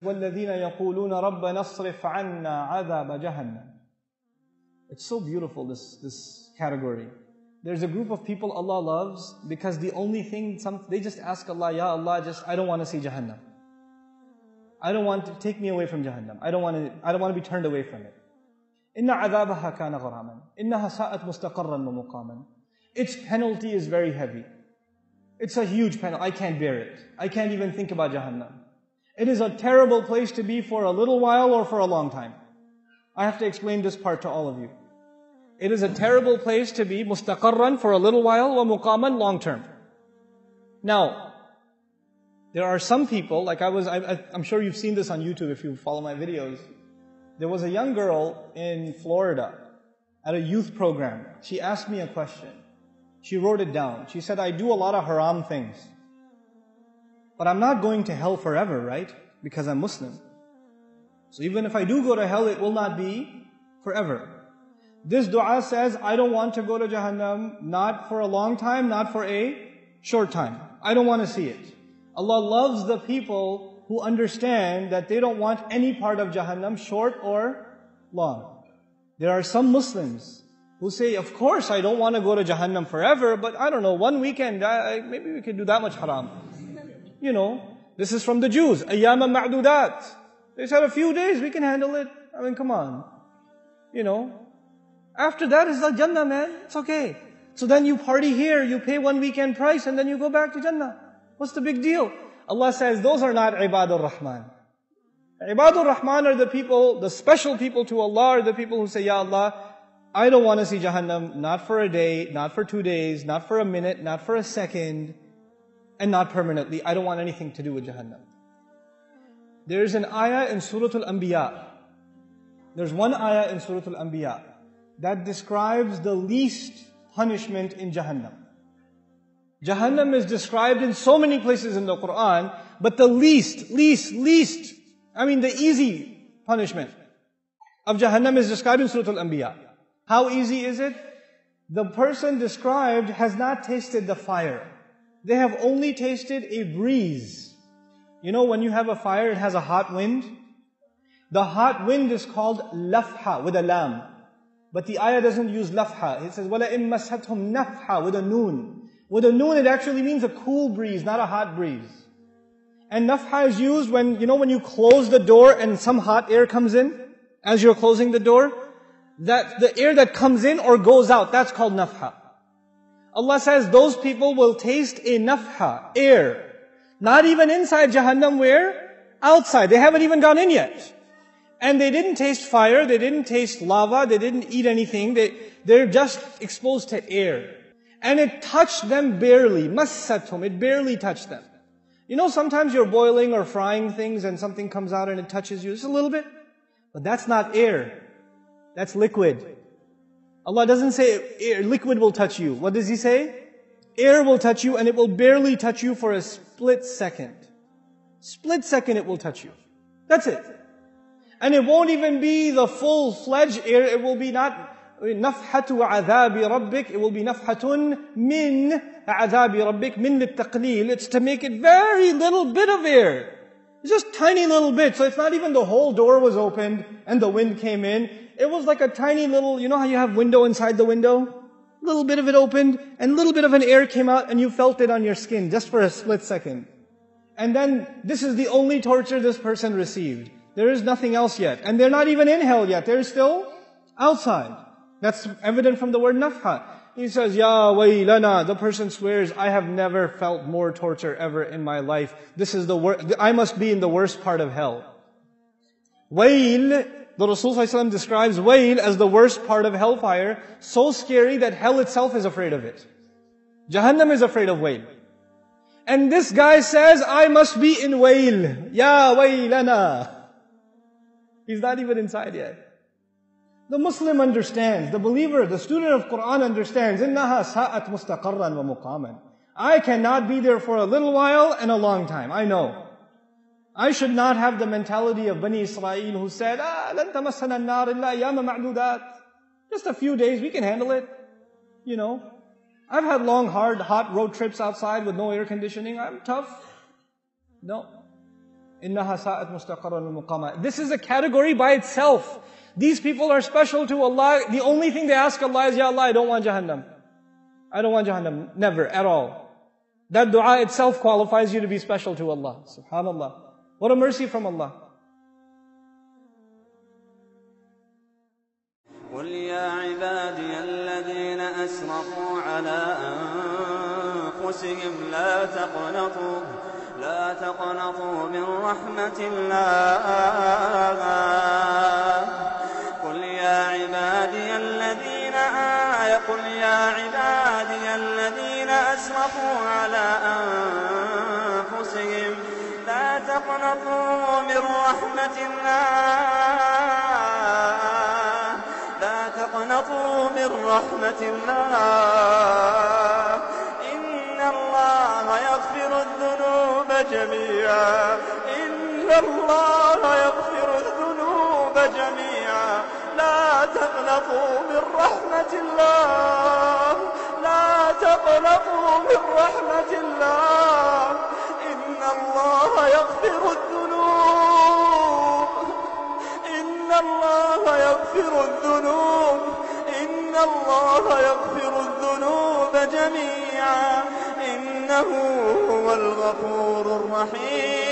وَالَّذِينَ يَقُولُونَ رَبَّنَا اصْرِفْ عَنَّا عَذَابَ جَهَنَّمَ. It's so beautiful, this category. There's a group of people Allah loves because the only thing, they just ask Allah, Ya Allah, I don't want to see Jahannam. I don't want to, take me away from Jahannam. I don't want to be turned away from it. إِنَّ عَذَابَهَا كَانَ غَرَامًا إِنَّهَا سَاءَتْ مُسْتَقَرًّا وَمُقَامًا. Its penalty is very heavy. It's a huge penalty. I can't bear it. I can't even think about Jahannam. It is a terrible place to be for a little while or for a long time. I have to explain this part to all of you. It is a terrible place to be, mustaqarran, for a little while, wa muqaman, long term. Now, there are some people, like I'm sure you've seen this on YouTube if you follow my videos. There was a young girl in Florida at a youth program. She asked me a question. She wrote it down. She said, I do a lot of haram things. But I'm not going to hell forever, right? Because I'm Muslim. So even if I do go to hell, it will not be forever. This dua says, I don't want to go to Jahannam, not for a long time, not for a short time. I don't want to see it. Allah loves the people who understand that they don't want any part of Jahannam, short or long. There are some Muslims who say, of course I don't want to go to Jahannam forever, but I don't know, one weekend, maybe we could do that much haram. You know, this is from the Jews. Ayyama ma'dudat. They said a few days, we can handle it. I mean, come on. You know. After that is the Jannah, man. It's okay. So then you party here, you pay one weekend price, and then you go back to Jannah. What's the big deal? Allah says, those are not Ibadur Rahman. Ibadur Rahman are the people, the special people to Allah are the people who say, Ya Allah, I don't want to see Jahannam, not for a day, not for 2 days, not for a minute, not for a second, and not permanently. I don't want anything to do with Jahannam. There's an ayah in Surah Al-Anbiya. There's one ayah in Surah Al-Anbiya that describes the least punishment in Jahannam. Jahannam is described in so many places in the Quran, but the least, the easy punishment of Jahannam is described in Surah Al-Anbiya. How easy is it? The person described has not tasted the fire. They have only tasted a breeze. You know, when you have a fire, it has a hot wind. The hot wind is called lafha with a lam. But the ayah doesn't use lafha. It says, وَلَئِن مَسَّتْهُمْ نَفْحَ with a noon. With a noon, it actually means a cool breeze, not a hot breeze. And nafha is used when, when you close the door and some hot air comes in, as you're closing the door, that the air that comes in or goes out, that's called nafha. Allah says those people will taste a nafha, air. Not even inside Jahannam, where? Outside. They haven't even gone in yet. And they didn't taste fire, they didn't taste lava, they didn't eat anything, they're just exposed to air. And it touched them barely, massathum, it barely touched them. You know, sometimes you're boiling or frying things and something comes out and it touches you just a little bit. But that's not air, that's liquid. Allah doesn't say air, liquid will touch you. What does He say? Air will touch you and it will barely touch you for a split second. Split second it will touch you. That's it. And it won't even be the full-fledged air. It will be not nafhatu adhabi rabbik. It will be nafhatun min adhabi rabbik, min littaqleel. It's to make it very little bit of air. It's just tiny little bit. So it's not even the whole door was opened and the wind came in. It was like a tiny little, you know how you have window inside the window? A little bit of it opened and a little bit of an air came out and you felt it on your skin just for a split second. And then this is the only torture this person received. There is nothing else yet. And they're not even in hell yet. They're still outside. That's evident from the word nafha. He says, Ya waylana. The person swears, I have never felt more torture ever in my life. This is the worst. I must be in the worst part of hell. Wayl, the Rasul ﷺ describes wayl as the worst part of hellfire. So scary that hell itself is afraid of it. Jahannam is afraid of wayl. And this guy says, I must be in wayl. Ya waylana. He's not even inside yet. The Muslim understands, the believer, the student of Quran understands, إِنَّهَا سَاءَتْ مُسْتَقَرًّا وَمُقَامًا. I cannot be there for a little while and a long time. I know. I should not have the mentality of Bani Israel who said, لَن تَمَسَّنَا النَّارِ إِلَّا أَيَّامًا مَعْدُودَاتٍ. Just a few days, we can handle it. You know. I've had long, hard, hot road trips outside with no air conditioning. I'm tough. No. إِنَّهَا سَاءَتْ مُسْتَقَرًّا وَمُقَامًا. This is a category by itself. These people are special to Allah. The only thing they ask Allah is, Ya Allah, I don't want Jahannam. I don't want Jahannam. Never, at all. That dua itself qualifies you to be special to Allah. Subhanallah. What a mercy from Allah. قل يا عبادي الذين أسرفوا على أنفسهم لا تقنطوا من رحمة الله. قل يا عبادي الذين أسرفوا على أنفسهم لا تقنطوا من رحمة الله. لا تقنطوا من رحمة الله. إن الله يغفر الذنوب جميعا. إن الله يغفر الذنوب جميعا. لا تقنطوا من رحمة الله. لا تقنطوا من رحمة الله. إن الله يغفر الذنوب. إن الله يغفر الذنوب. إن الله يغفر الذنوب جميعا. إنه هو الغفور الرحيم.